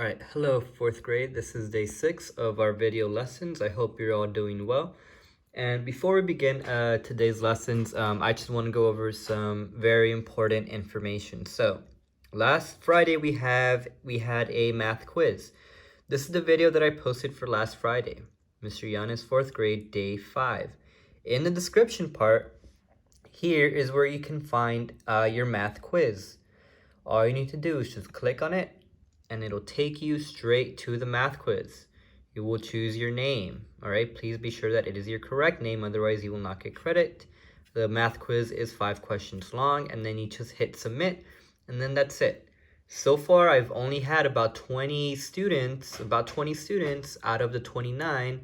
All right, hello fourth grade. This is day 6 of our video lessons. I hope you're all doing well. And before we begin today's lessons, I just want to go over some very important information. So last Friday we had a math quiz. This is the video that I posted for last Friday. Mr. Giannis, fourth grade, day 5. In the description part, here is where you can find your math quiz. All you need to do is just click on it and it'll take you straight to the math quiz. You will choose your name, all right? Please be sure that it is your correct name, otherwise you will not get credit. The math quiz is 5 questions long, and then you just hit submit, and then that's it. So far, I've only had about 20 students out of the 29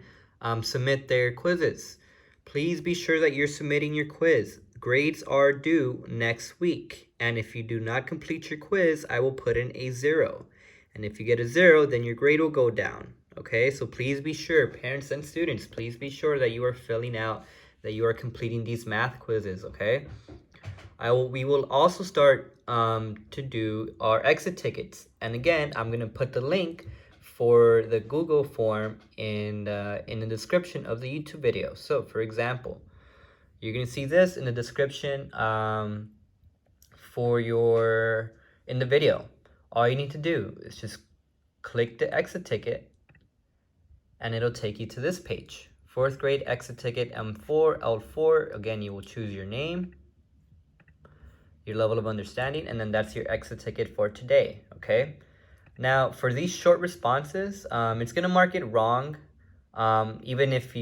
submit their quizzes. Please be sure that you're submitting your quiz. Grades are due next week, and if you do not complete your quiz, I will put in a 0. And if you get a 0, then your grade will go down. Okay, so please be sure, parents and students, please be sure that you are filling out, that you are completing these math quizzes, okay? We will also start to do our exit tickets. And again, I'm going to put the link for the Google form in the description of the YouTube video. So, for example, you're going to see this in the description in the video. All you need to do is just click the exit ticket and it'll take you to this page. 4th grade exit ticket M4, L4. Again, you will choose your name, your level of understanding, and then that's your exit ticket for today, okay? Now, for these short responses, it's gonna mark it wrong, even if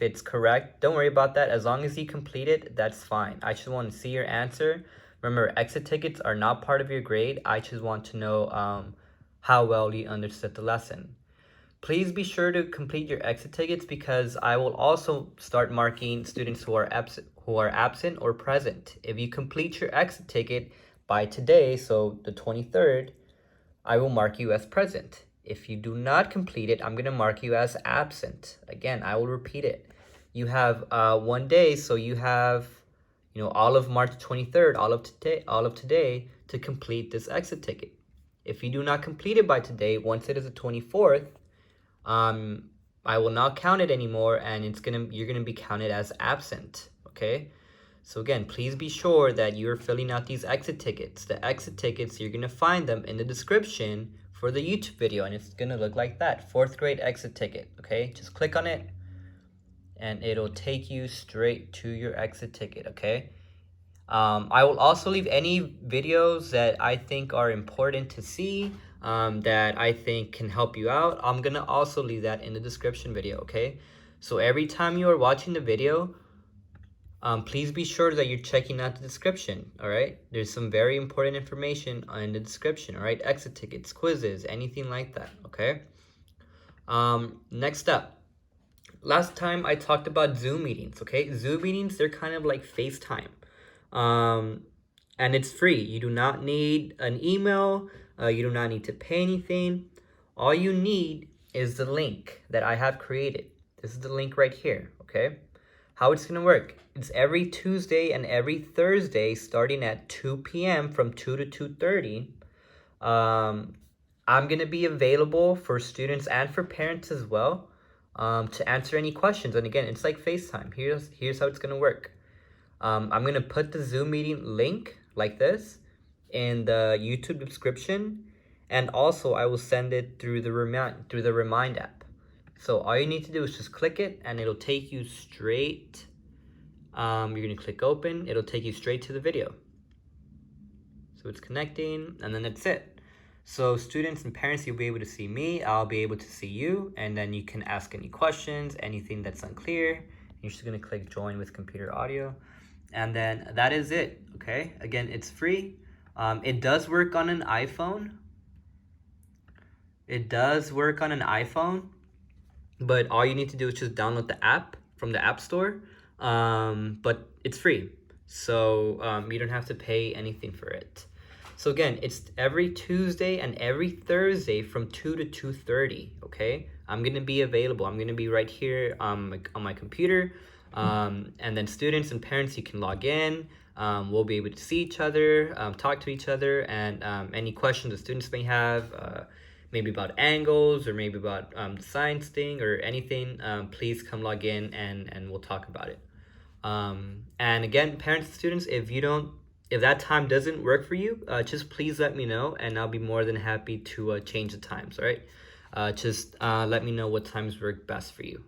it's correct. Don't worry about that. As long as you complete it, that's fine. I just want to see your answer. Remember, exit tickets are not part of your grade. I just want to know how well you understood the lesson. Please be sure to complete your exit tickets because I will also start marking students who are absent or present. If you complete your exit ticket by today, so the 23rd, I will mark you as present. If you do not complete it, I'm going to mark you as absent. Again, I will repeat it. You have 1 day, so you have all of March 23rd, all of today to complete this exit ticket. If you do not complete it by today, once it is the 24th, I will not count it anymore, and you're gonna be counted as absent. Okay. So again, please be sure that you're filling out these exit tickets. The exit tickets, you're gonna find them in the description for the YouTube video, and it's gonna look like that. 4th grade exit ticket. Okay, just click on it and it'll take you straight to your exit ticket, okay? I will also leave any videos that I think are important to see, that I think can help you out. I'm gonna also leave that in the description video, okay? So every time you are watching the video, please be sure that you're checking out the description, all right? There's some very important information in the description, all right? Exit tickets, quizzes, anything like that, okay? Next up. Last time I talked about Zoom meetings, okay? Zoom meetings, they're kind of like FaceTime. And it's free. You do not need an email. You do not need to pay anything. All you need is the link that I have created. This is the link right here, okay? How it's going to work. It's every Tuesday and every Thursday starting at 2 p.m. from 2 to 2:30. I'm going to be available for students and for parents as well. To answer any questions. And again, it's like FaceTime. Here's how it's going to work. I'm going to put the Zoom meeting link like this in the YouTube description, and also I will send it through the Remind app. So all you need to do is just click it and it'll take you straight. You're going to click open. It'll take you straight to the video. So it's connecting, and then that's it. So students and parents, you'll be able to see me, I'll be able to see you, and then you can ask any questions, anything that's unclear. You're just gonna click join with computer audio, and then that is it, okay? Again, it's free. It does work on an iPhone. But all you need to do is just download the app from the App Store, but it's free. So you don't have to pay anything for it. So again, it's every Tuesday and every Thursday from 2 to 2:30, okay? I'm going to be available. I'm going to be right here on my computer. And then students and parents, you can log in. We'll be able to see each other, talk to each other, and any questions the students may have, maybe about angles or maybe about the science thing or anything, please come log in and we'll talk about it. And again, parents and students, if that time doesn't work for you, just please let me know and I'll be more than happy to change the times, all right? Just let me know what times work best for you.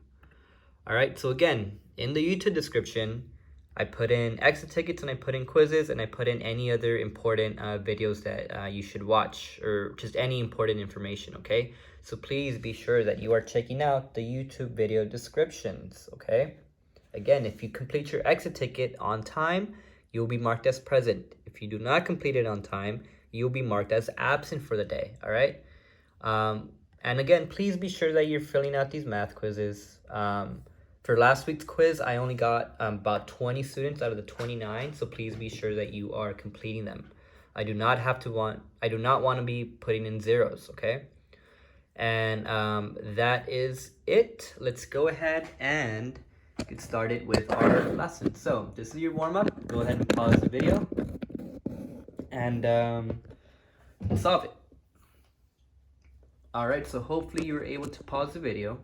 All right, so again, in the YouTube description, I put in exit tickets and I put in quizzes and I put in any other important videos that you should watch or just any important information, okay? So please be sure that you are checking out the YouTube video descriptions, okay? Again, if you complete your exit ticket on time, you'll be marked as present. If you do not complete it on time, you'll be marked as absent for the day, all right? And again, please be sure that you're filling out these math quizzes. For last week's quiz, I only got about 20 students out of the 29, so please be sure that you are completing them. I do not want to be putting in zeros, okay? And that is it. Let's go ahead and get started with our lesson. So this is your warm-up. Go ahead and pause the video and solve it. All right, so hopefully you were able to pause the video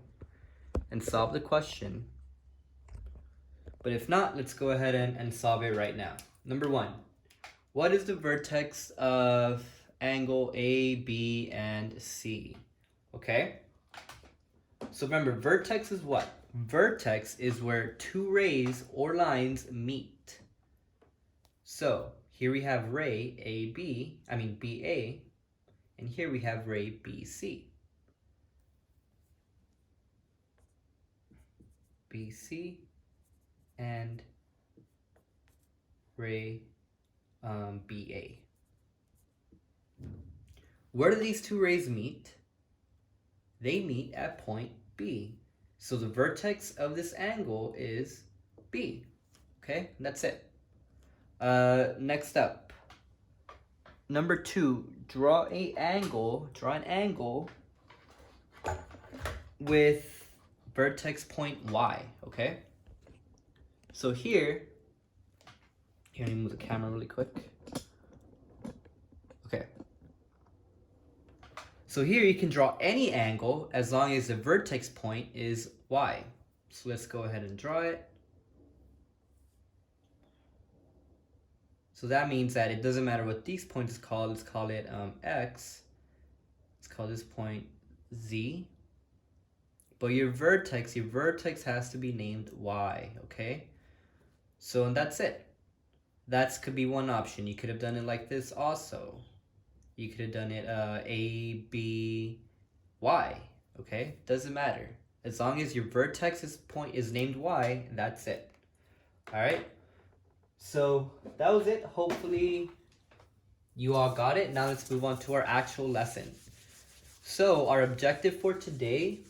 and solve the question. But if not, let's go ahead and solve it right now. Number 1, what is the vertex of angle A, B, and C? Okay, so remember, vertex is what? Vertex is where two rays or lines meet. So here we have ray BA, and here we have ray BC. BC and ray BA. Where do these two rays meet? They meet at point B. So the vertex of this angle is B. Okay, that's it. Next up, number 2, draw an angle with vertex point Y. Okay, so here let me move the camera really quick. Okay, so here you can draw any angle as long as the vertex point is Y. So let's go ahead and draw it. So that means that it doesn't matter what these points is called. Let's call it X. Let's call this point Z. But your vertex has to be named Y, okay? So, and that's it. That could be one option. You could have done it like this also. You could have done it A, B, Y, okay? Doesn't matter. As long as your vertex's point is named Y, that's it. All right? So that was it. Hopefully you all got it. Now let's move on to our actual lesson. So our objective for today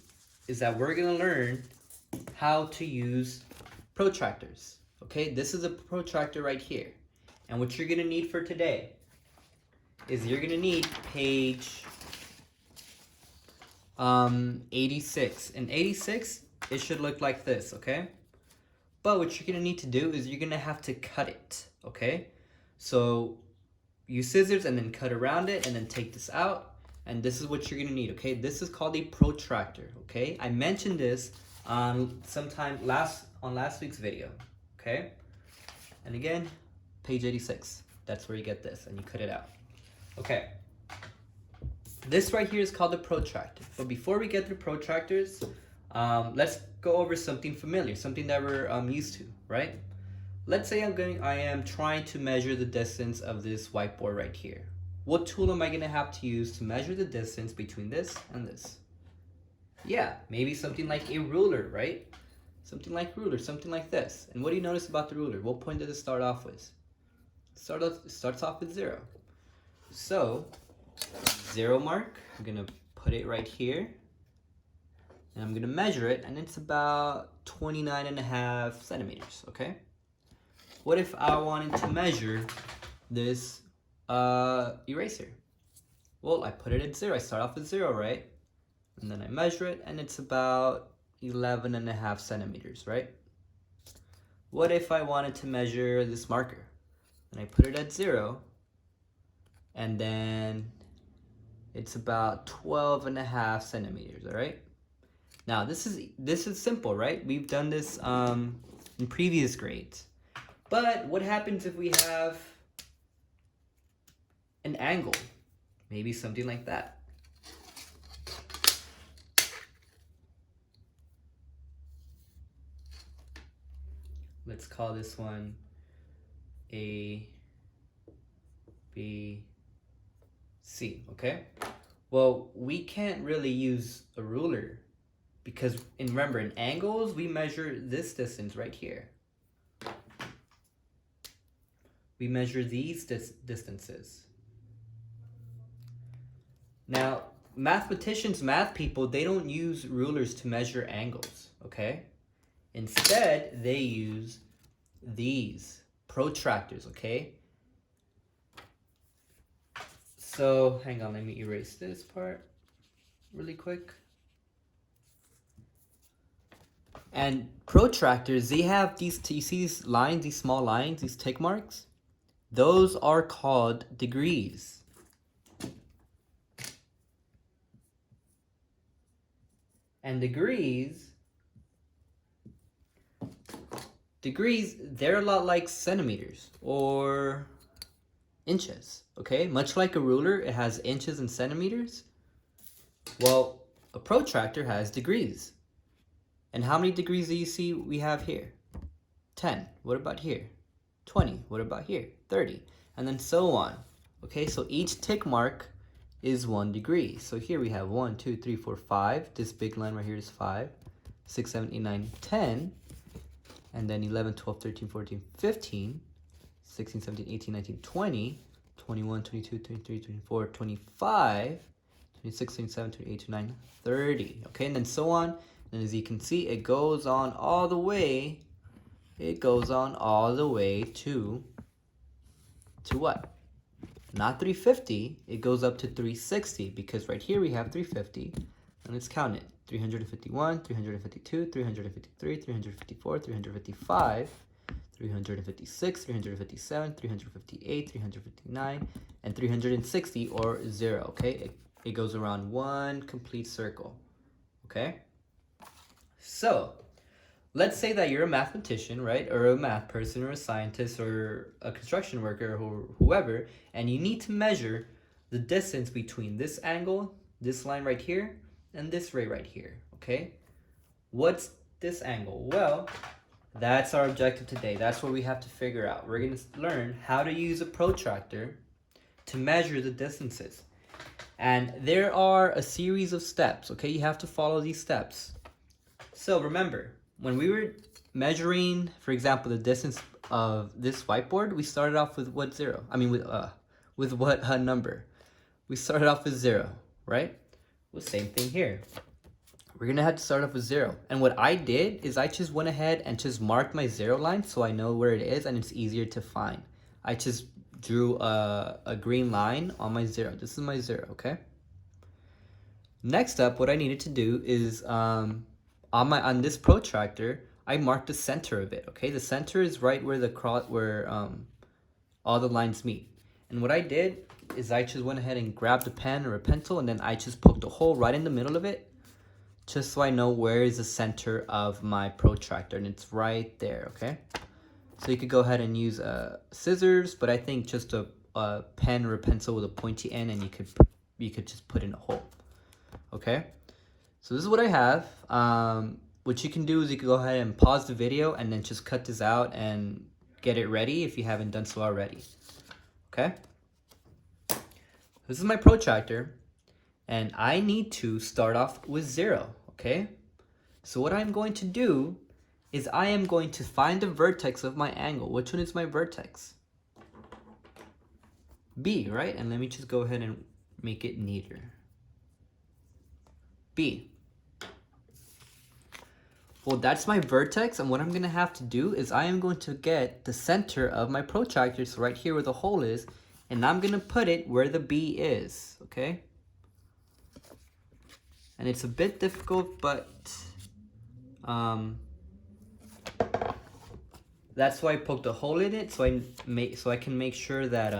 is that we're going to learn how to use protractors. Okay, this is a protractor right here. And what you're going to need for today is you're going to need page 86. In 86, it should look like this, okay? But what you're going to need to do is you're going to have to cut it, okay? So use scissors and then cut around it and then take this out. And this is what you're going to need, okay? This is called a protractor, okay? I mentioned this sometime on last week's video, okay? And again, page 86. That's where you get this and you cut it out. Okay. This right here is called a protractor. But before we get to protractors, let's go over something familiar, something that we're used to, right? Let's say I am trying to measure the distance of this whiteboard right here. What tool am I going to have to use to measure the distance between this and this? Yeah, maybe something like a ruler, right? Something like this. And what do you notice about the ruler? What point does it start off with? It starts off with 0. So, 0 mark, I'm going to put it right here. And I'm going to measure it, and it's about 29.5 centimeters, okay? What if I wanted to measure this eraser? Well, I put it at 0. I start off with 0, right? And then I measure it, and it's about 11.5 centimeters, right? What if I wanted to measure this marker? And I put it at 0, and then It's about 12.5 centimeters, all right? Now, this is simple, right? We've done this in previous grades. But what happens if we have an angle? Maybe something like that. Let's call this one A, B, C, okay? Well, we can't really use a ruler because, remember, in angles, we measure this distance right here. We measure these distances. Now, mathematicians, math people, they don't use rulers to measure angles, okay? Instead, they use these protractors, okay? So, hang on, let me erase this part really quick. And protractors, they have these, you see these lines, these small lines, these tick marks? Those are called degrees. And degrees, they're a lot like centimeters or inches, okay? Much like a ruler, it has inches and centimeters. Well, a protractor has degrees. And how many degrees do you see we have here? 10. What about here? 20. What about here? 30. And then so on. Okay, so each tick mark is 1 degree. So here we have 1, 2, 3, 4, 5. This big line right here is 5. 6, 7, 8, 9, 10. And then 11, 12, 13, 14, 15. 16, 17, 18, 19, 20. 21, 22, 23, 24, 25. 26, 27, 28, 29, 30. Okay, and then so on. And as you can see, it goes on all the way. It goes on all the way to what? Not 350. It goes up to 360 because right here we have 350. And let's count it. 351, 352, 353, 354, 355, 356, 357, 358, 359, and 360 or 0. Okay, it goes around one complete circle. Okay? So, let's say that you're a mathematician, right? Or a math person or a scientist or a construction worker or whoever, and you need to measure the distance between this angle, this line right here, and this ray right here, okay? What's this angle? Well, that's our objective today. That's what we have to figure out. We're going to learn how to use a protractor to measure the distances. And there are a series of steps, okay? You have to follow these steps. So remember, when we were measuring, for example, the distance of this whiteboard, we started off with what zero? I mean, with what number? We started off with 0, right? Well, same thing here. We're gonna have to start off with 0. And what I did is I just went ahead and just marked my 0 line so I know where it is and it's easier to find. I just drew a green line on my 0. This is my 0, okay? Next up, what I needed to do is on this protractor, I marked the center of it, okay? The center is right where all the lines meet. And what I did is I just went ahead and grabbed a pen or a pencil and then I just poked a hole right in the middle of it just so I know where is the center of my protractor, and it's right there, okay? So you could go ahead and use scissors, but I think just a pen or a pencil with a pointy end and you could just put in a hole, okay? So this is what I have. What you can do is you can go ahead and pause the video and then just cut this out and get it ready if you haven't done so already. Okay? This is my protractor and I need to start off with 0. Okay? So what I'm going to do is I am going to find the vertex of my angle. Which one is my vertex? B, right? And let me just go ahead and make it neater. B. Well, that's my vertex, and what I'm going to have to do is I am going to get the center of my protractor, so right here where the hole is, and I'm going to put it where the B is, okay? And it's a bit difficult, but that's why I poked a hole in it, so I can make sure that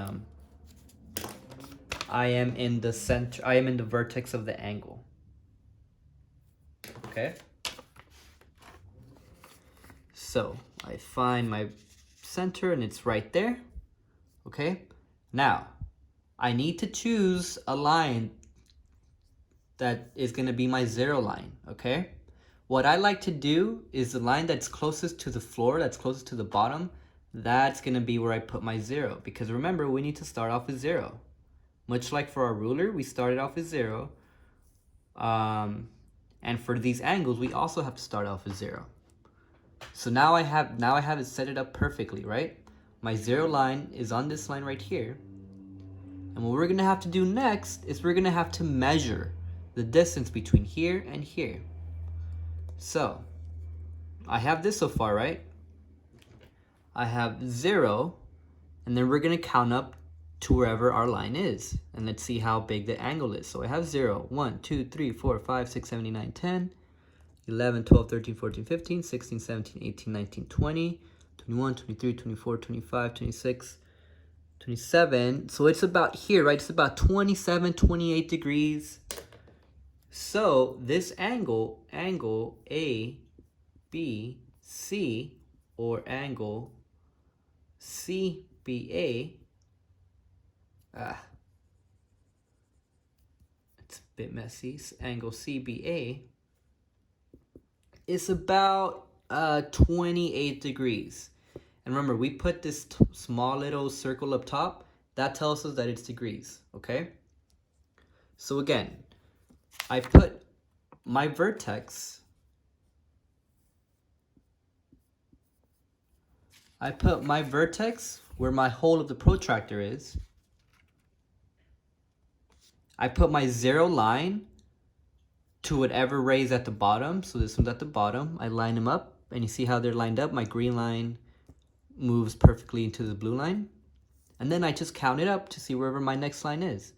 I am in the center, I am in the vertex of the angle. Okay? So I find my center and it's right there. Okay? Now, I need to choose a line that is going to be my 0 line. Okay? What I like to do is the line that's closest to the floor, that's closest to the bottom, that's going to be where I put my 0. Because remember, we need to start off with 0. Much like for our ruler, we started off with 0. And for these angles, we also have to start off with 0. So now I have it set it up perfectly, right? My 0 line is on this line right here. And what we're going to have to do next is we're going to have to measure the distance between here and here. So I have this so far, right? I have 0, and then we're going to count up to wherever our line is. And let's see how big the angle is. So I have 0, 1, 2, 3, 4, 5, 6, 7, 8, 9, 10, 11, 12, 13, 14, 15, 16, 17, 18, 19, 20, 21, 23, 24, 25, 26, 27. So it's about here, right? It's about 27, 28 degrees. So this angle A, B, C, or angle CBA, it's a bit messy, angle CBA is about 28 degrees. And remember, we put this small little circle up top. That tells us that it's degrees, okay? So again, I put my vertex, where my hole of the protractor is. I put my 0 line to whatever ray is at the bottom. So this one's at the bottom. I line them up, and you see how they're lined up. My green line moves perfectly into the blue line. And then I just count it up to see wherever my next line is.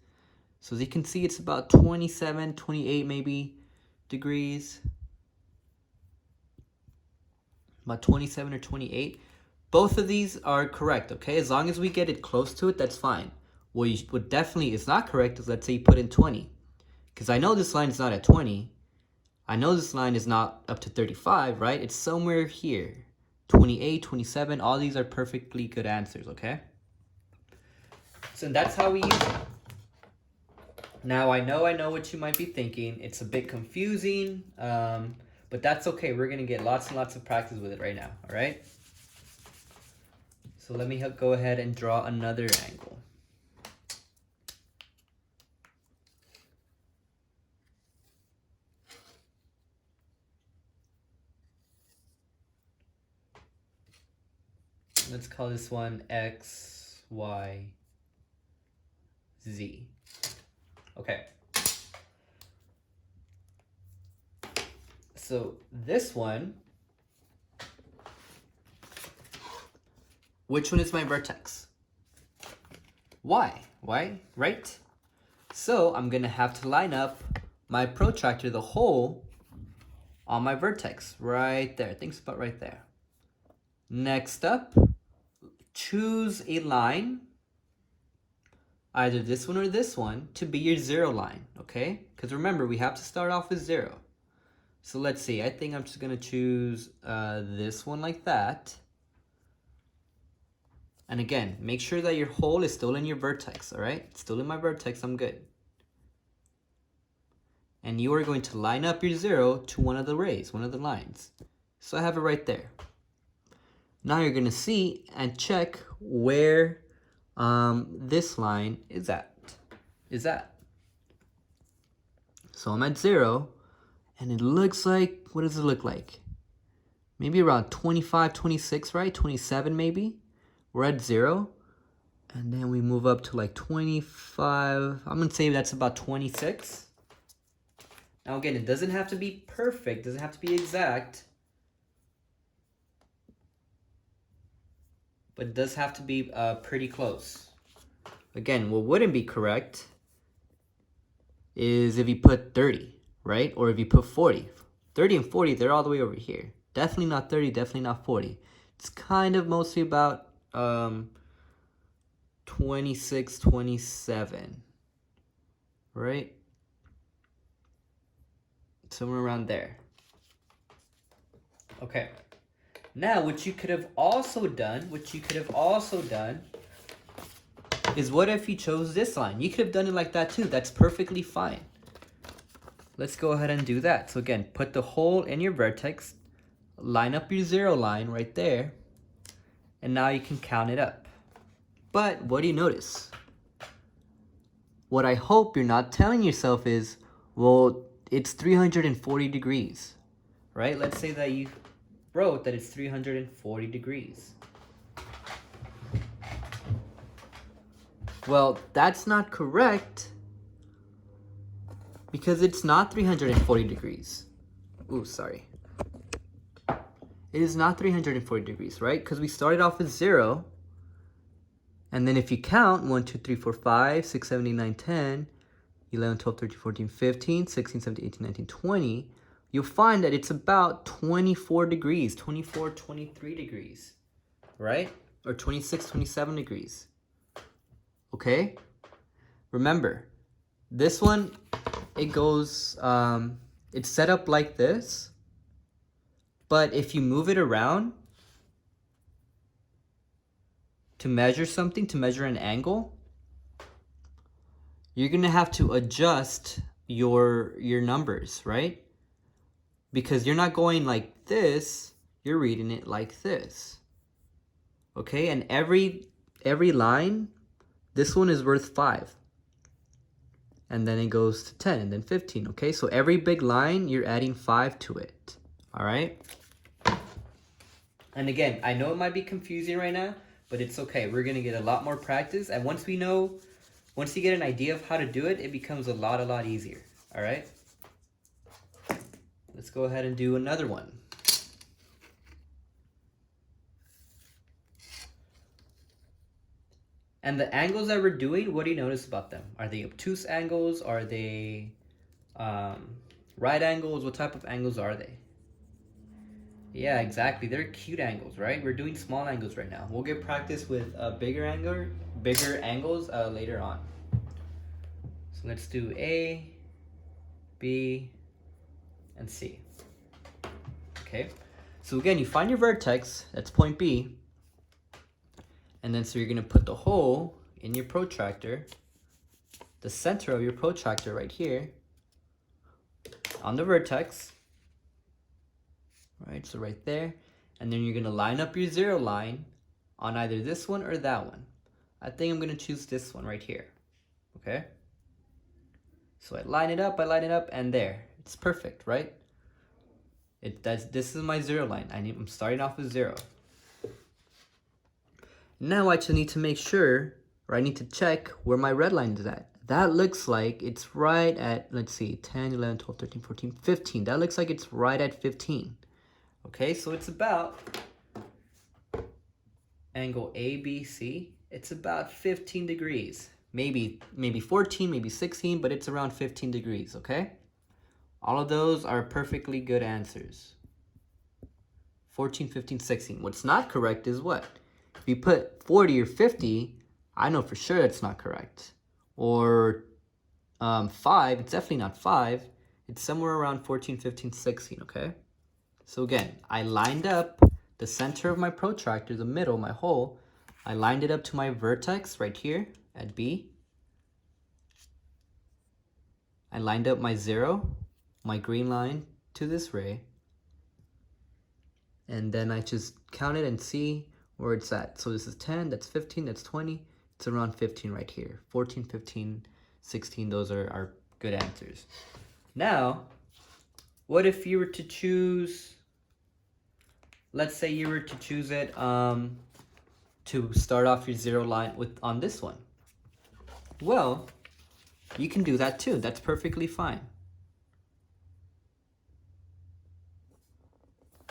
So as you can see, it's about 27, 28 maybe degrees. About 27 or 28. Both of these are correct, okay? As long as we get it close to it, that's fine. What definitely is not correct is, let's say you put in 20. Because I know this line is not at 20. I know this line is not up to 35, right? It's somewhere here. 28, 27, all these are perfectly good answers, okay? So that's how we use it. Now, I know what you might be thinking. It's a bit confusing, but that's okay. We're going to get lots and lots of practice with it right now, all right? So let me go ahead and draw another angle. Let's call this one X, Y, Z. Okay. So this one, which one is my vertex? Y, right? So I'm gonna have to line up my protractor, the hole, on my vertex, right there. Think about right there. Next up, choose a line, either this one or this one, to be your 0 line, okay? Because remember, we have to start off with 0. So let's see, I think I'm just going to choose this one like that. And again, make sure that your hole is still in your vertex, all right? It's still in my vertex, I'm good. And you are going to line up your 0 to one of the rays, one of the lines. So I have it right there. Now you're going to see and check where this line is at. So I'm at 0, and it looks like, what does it look like? Maybe around 25, 26, right? 27 maybe. We're at 0, and then we move up to like 25. I'm going to say that's about 26. Now again, it doesn't have to be perfect, doesn't have to be exact. But it does have to be pretty close. Again, what wouldn't be correct is if you put 30, right? Or if you put 40. 30 and 40, they're all the way over here. Definitely not 30, definitely not 40. It's kind of mostly about 26, 27. right? Somewhere around there. Okay. Now, what you could have also done is what if you chose this line? You could have done it like that too. That's perfectly fine. Let's go ahead and do that. So again, put the hole in your vertex, line up your 0 line right there, and now you can count it up. But what do you notice? What I hope you're not telling yourself is, well, it's 340 degrees, right? Let's say that you wrote that it's 340 degrees. Well, that's not correct because it's not 340 degrees. Ooh, sorry. It is not 340 degrees, right? Because we started off with 0. And then if you count 1, 2, 3, 4, 5, 6, 7, 8, 9, 10, 11, 12, 13, 14, 15, 16, 17, 18, 19, 20, you'll find that it's about 24 degrees, 24, 23 degrees, right? Or 26, 27 degrees. Okay? Remember, this one, it goes, it's set up like this, but if you move it around to measure something, to measure an angle, you're gonna have to adjust your numbers, right? Because you're not going like this, you're reading it like this. Okay, and every line, this one is worth 5. And then it goes to 10 and then 15, okay? So every big line, you're adding 5 to it, all right? And again, I know it might be confusing right now, but it's okay. We're gonna get a lot more practice, and once you get an idea of how to do it, it becomes a lot easier, all right? Let's go ahead and do another one. And the angles that we're doing, what do you notice about them? Are they obtuse angles? Are they right angles? What type of angles are they? Yeah, exactly. They're cute angles, right? We're doing small angles right now. We'll get practice with bigger angles later on. So let's do A, B, and C. Okay. So again, you find your vertex, that's point B. And then so you're gonna put the hole in your protractor, the center of your protractor right here, on the vertex. Right, so right there. And then you're gonna line up your 0 line on either this one or that one. I think I'm gonna choose this one right here. Okay? So I line it up, and there. It's perfect, right? This is my 0 line. I'm starting off with 0. Now I just need to make sure, or I need to check where my red line is at. That looks like it's right at, let's see, 10, 11, 12, 13, 14, 15. That looks like it's right at 15. Okay, so it's about angle ABC. It's about 15 degrees. Maybe 14, maybe 16, but it's around 15 degrees, okay? All of those are perfectly good answers. 14, 15, 16. What's not correct is what? If you put 40 or 50, I know for sure it's not correct. Or 5, it's definitely not 5. It's somewhere around 14, 15, 16, okay? So again, I lined up the center of my protractor, the middle, my hole. I lined it up to my vertex right here at B. I lined up my 0, my green line, to this ray. And then I just count it and see where it's at. So this is 10, that's 15, that's 20. It's around 15 right here. 14, 15, 16, those are good answers. Now, what if you were to choose, let's say you were to choose it to start off your 0 line on this one. Well, you can do that too. That's perfectly fine.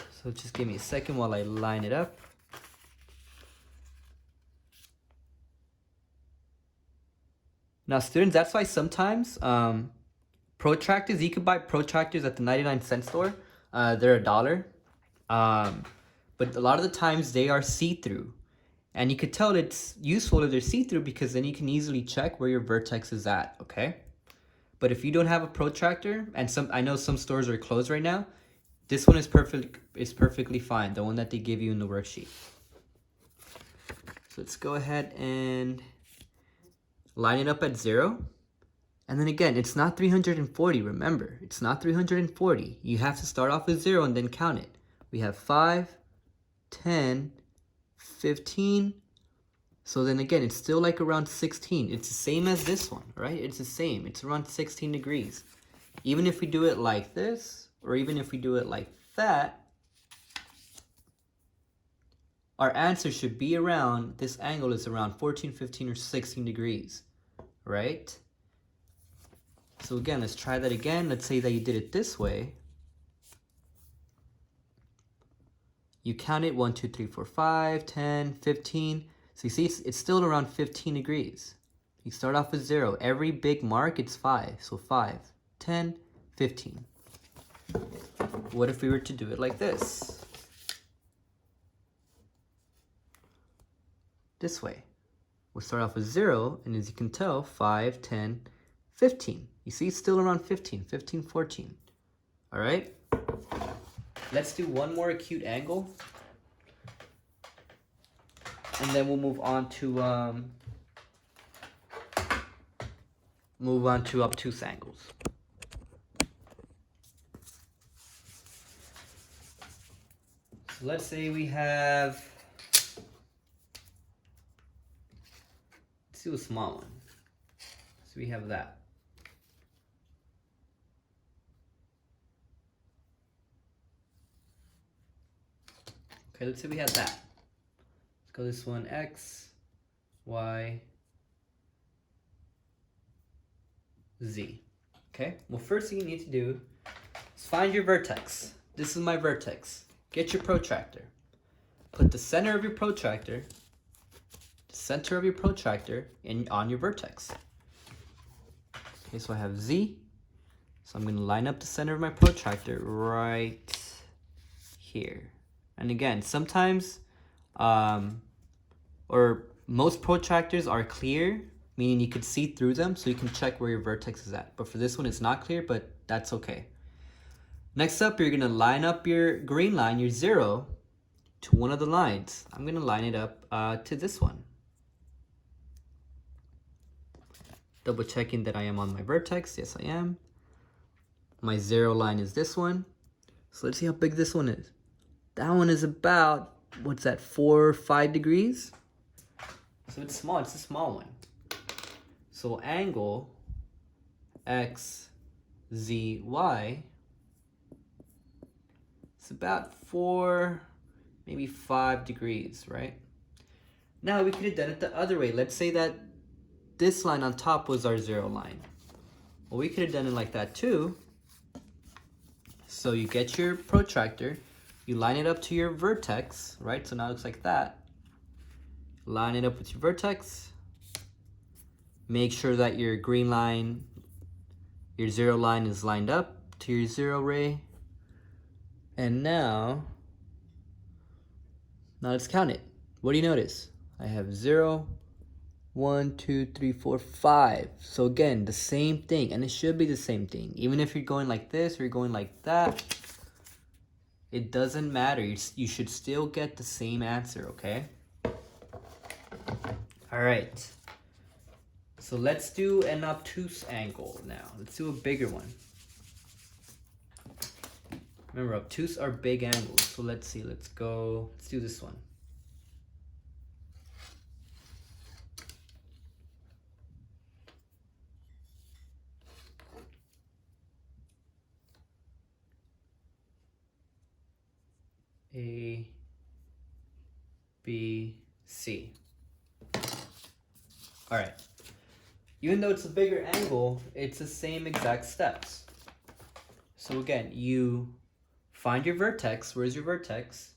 So just give me a second while I line it up. Now students, that's why sometimes protractors, you could buy protractors at the 99-cent store. They're $1. But a lot of the times they are see-through. And you could tell it's useful if they're see-through because then you can easily check where your vertex is at, okay? But if you don't have a protractor, and I know some stores are closed right now, this one is perfectly fine, the one that they give you in the worksheet. So let's go ahead and line it up at 0. And then again, it's not 340, remember. It's not 340. You have to start off with 0 and then count it. We have 5, 10, 15. So then again, it's still like around 16. It's the same as this one, right? It's the same. It's around 16 degrees. Even if we do it like this, or even if we do it like that, our answer should be around, this angle is around 14, 15, or 16 degrees, right? So again, let's try that again. Let's say that you did it this way. You count it 1, 2, 3, 4, 5, 10, 15. So you see it's still around 15 degrees. You start off with 0. Every big mark, it's 5. So 5, 10, 15. What if we were to do it like this? This way. We'll start off with 0, and as you can tell, 5, 10, 15. You see, it's still around 15, 15, 14. All right? Let's do one more acute angle. And then we'll move on to obtuse angles. So let's say we have, let's do a small one. So we have that. Okay, let's say we have that. Let's go this one, X, Y, Z. Okay, well, first thing you need to do is find your vertex. This is my vertex. Get your protractor. Put the center of your protractor, on your vertex. Okay, so I have Z. So I'm going to line up the center of my protractor right here. And again, sometimes, or most protractors are clear, meaning you could see through them, so you can check where your vertex is at. But for this one, it's not clear, but that's okay. Next up, you're gonna line up your green line, your 0, to one of the lines. I'm gonna line it up to this one. Double checking that I am on my vertex. Yes, I am. My 0 line is this one. So let's see how big this one is. That one is about, what's that, 4 or 5 degrees? So it's small, it's a small one. So angle X, Z, Y, it's about 4, maybe 5 degrees, right? Now we could have done it the other way. Let's say that this line on top was our 0 line. Well, we could have done it like that too. So you get your protractor, you line it up to your vertex, right? So now it looks like that. Line it up with your vertex. Make sure that your green line, your 0 line is lined up to your 0 ray. And now let's count it. What do you notice? I have 0, 1, 2, 3, 4, 5. So again, the same thing, and it should be the same thing. Even if you're going like this or you're going like that, it doesn't matter. You should still get the same answer, okay? All right. So let's do an obtuse angle now. Let's do a bigger one. Remember, obtuse are big angles. So let's see. Let's do this one. A, B, C. All right. Even though it's a bigger angle, it's the same exact steps. So again, you find your vertex. Where's your vertex?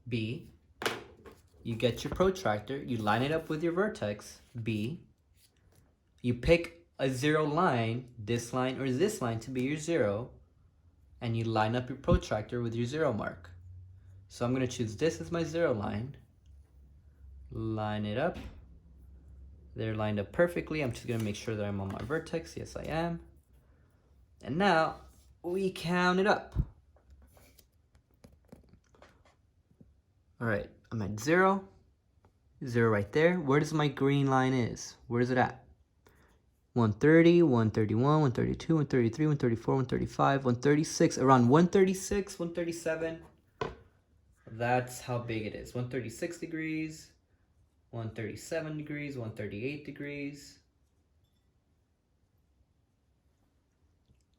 B. You get your protractor. You line it up with your vertex, B. You pick a 0 line, this line or this line to be your 0, and you line up your protractor with your 0 mark. So I'm going to choose this as my 0 line. Line it up. They're lined up perfectly. I'm just gonna make sure that I'm on my vertex. Yes, I am. And now we count it up. All right, I'm at 0. 0 right there. Where does my green line is? Where is it at? 130, 131, 132, 133, 134, 135, 136, around 136, 137. That's how big it is. 136 degrees, 137 degrees, 138 degrees.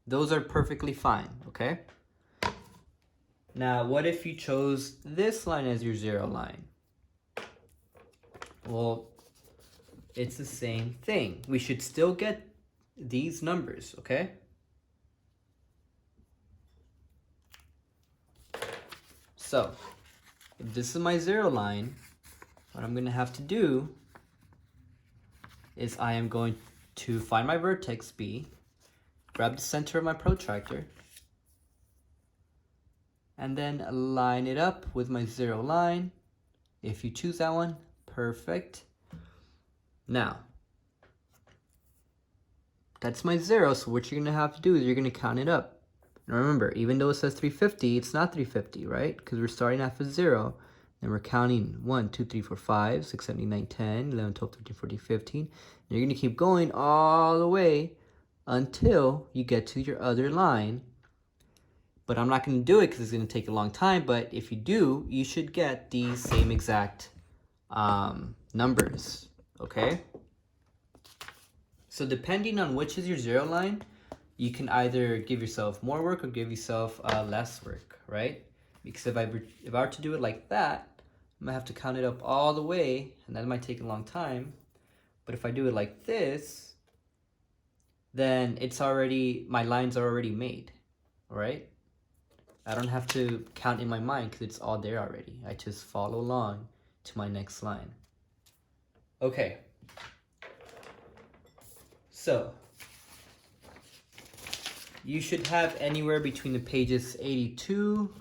Those are perfectly fine, okay? Now, what if you chose this line as your 0 line? Well, it's the same thing. We should still get these numbers, okay? So, if this is my 0 line, what I'm going to have to do is I am going to find my vertex B, grab the center of my protractor, and then line it up with my 0 line. If you choose that one, perfect. Now, that's my 0, so what you're going to have to do is you're going to count it up. Now remember, even though it says 350, it's not 350, right? Because we're starting off with 0, and we're counting 1, 2, 3, 4, 5, 6, 7, 8, 9, 10, 11, 12, 13, 14, 15. And you're going to keep going all the way until you get to your other line. But I'm not going to do it because it's going to take a long time. But if you do, you should get these same exact numbers, okay? So depending on which is your 0 line, you can either give yourself more work or give yourself less work, right? Because if I were to do it like that, I'm going to have to count it up all the way, and that might take a long time. But if I do it like this, then it's already, my lines are already made, all right? I don't have to count in my mind because it's all there already. I just follow along to my next line. Okay. So, you should have anywhere between the pages 82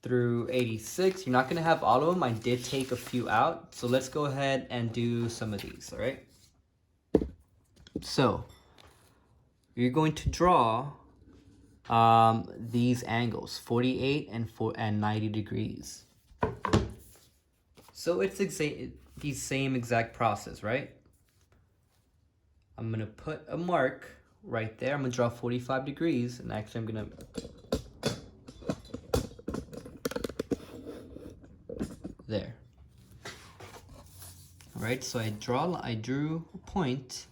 through 86. You're not going to have all of them. I did take a few out. So let's go ahead and do some of these, all right? So, you're going to draw these angles, 48 and 90 degrees. So it's the same exact process, right? I'm going to put a mark right there. I'm going to draw 45 degrees, and actually I'm going to... There. All right, so I drew a point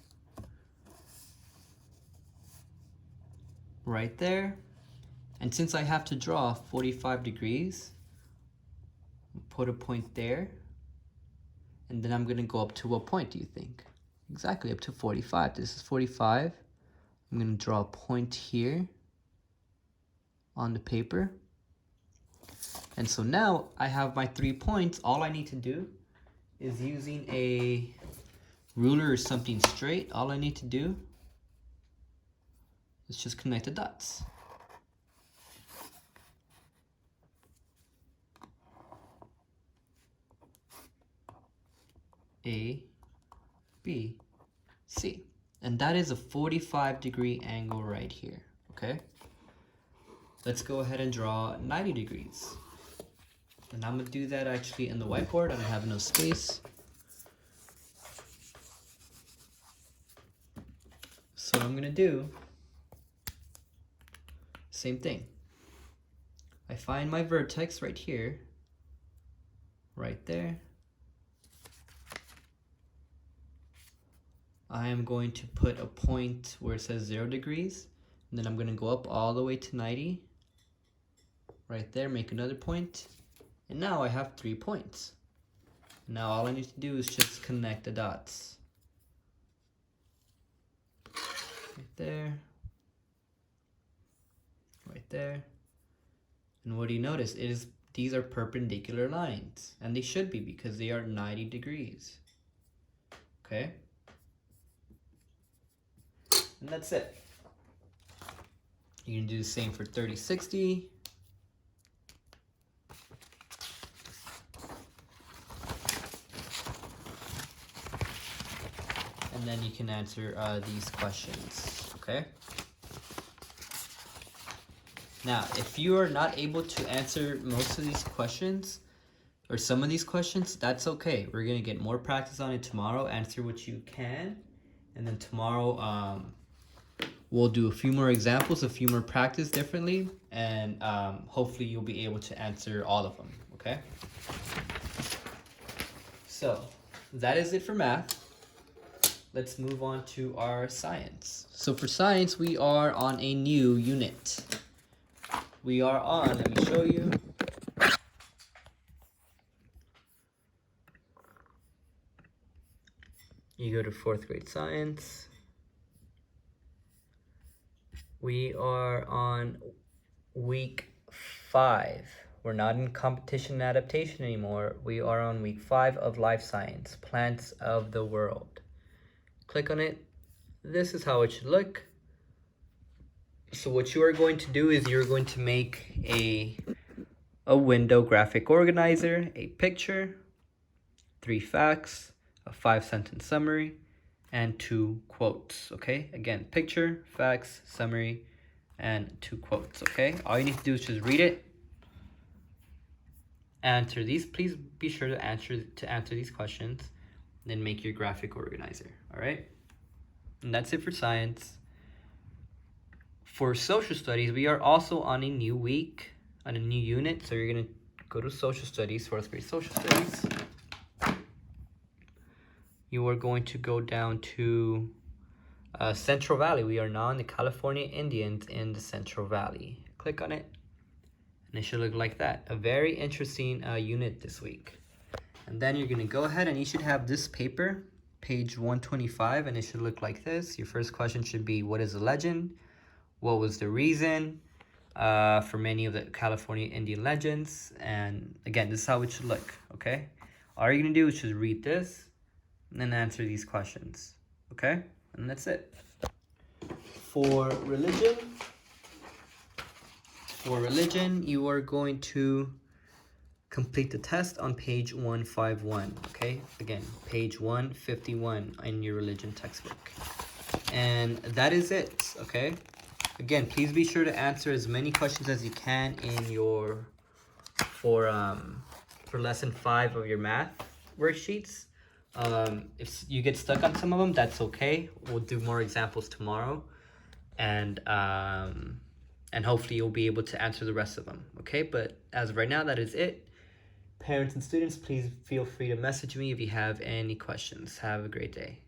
right there. And since I have to draw 45 degrees, put a point there. And then I'm going to go up to what point do you think? Exactly, up to 45. This is 45. I'm going to draw a point here on the paper. And so now I have my 3 points. All I need to do is using a ruler or something straight. All I need to do is just connect the dots. A, B, C. And that is a 45-degree angle right here, okay? Let's go ahead and draw 90 degrees. And I'm gonna do that actually in the whiteboard. I don't have enough space. So I'm gonna do same thing. I find my vertex right here, right there. I am going to put a point where it says 0 degrees, and then I'm going to go up all the way to 90. Right there, make another point, and now I have 3 points. Now all I need to do is just connect the dots. Right there. Right there. And what do you notice? These are perpendicular lines, and they should be because they are 90 degrees. Okay? And that's it. You can do the same for 30, 60. can answer these questions, okay? Now, if you are not able to answer most of these questions, or some of these questions, that's okay. We're gonna get more practice on it tomorrow, answer what you can, and then tomorrow we'll do a few more examples, a few more practice differently, and hopefully you'll be able to answer all of them, okay? So, that is it for math. Let's move on to our science. So for science, we are on a new unit. We are on, let me show you. You go to 4th grade science. We are on week 5. We're not in competition and adaptation anymore. We are on week 5 of life science, plants of the world. Click on it. This is how it should look. So what you are going to do is you're going to make a window graphic organizer, a picture, 3 facts, a 5-sentence summary, and 2 quotes, okay? Again, picture, facts, summary, and 2 quotes, okay? All you need to do is just read it, answer these. Please be sure to answer these questions, then make your graphic organizer, all right? And that's it for science. For social studies, we are also on a new week, on a new unit. So you're gonna go to social studies, 4th grade social studies. You are going to go down to Central Valley. We are now in the California Indians in the Central Valley. Click on it, and it should look like that. A very interesting unit this week. And then you're gonna go ahead and you should have this paper, page 125, and it should look like this. Your first question should be, what is a legend? What was the reason for many of the California Indian legends? And again, this is how it should look, okay? All you're gonna do is just read this and then answer these questions, okay? And that's it. For religion, you are going to complete the test on page 151, okay? Again, page 151 in your religion textbook. And that is it, okay? Again, please be sure to answer as many questions as you can in your for lesson 5 of your math worksheets. If you get stuck on some of them, that's okay. We'll do more examples tomorrow, and hopefully you'll be able to answer the rest of them, okay? But as of right now, that is it. Parents and students, please feel free to message me if you have any questions. Have a great day.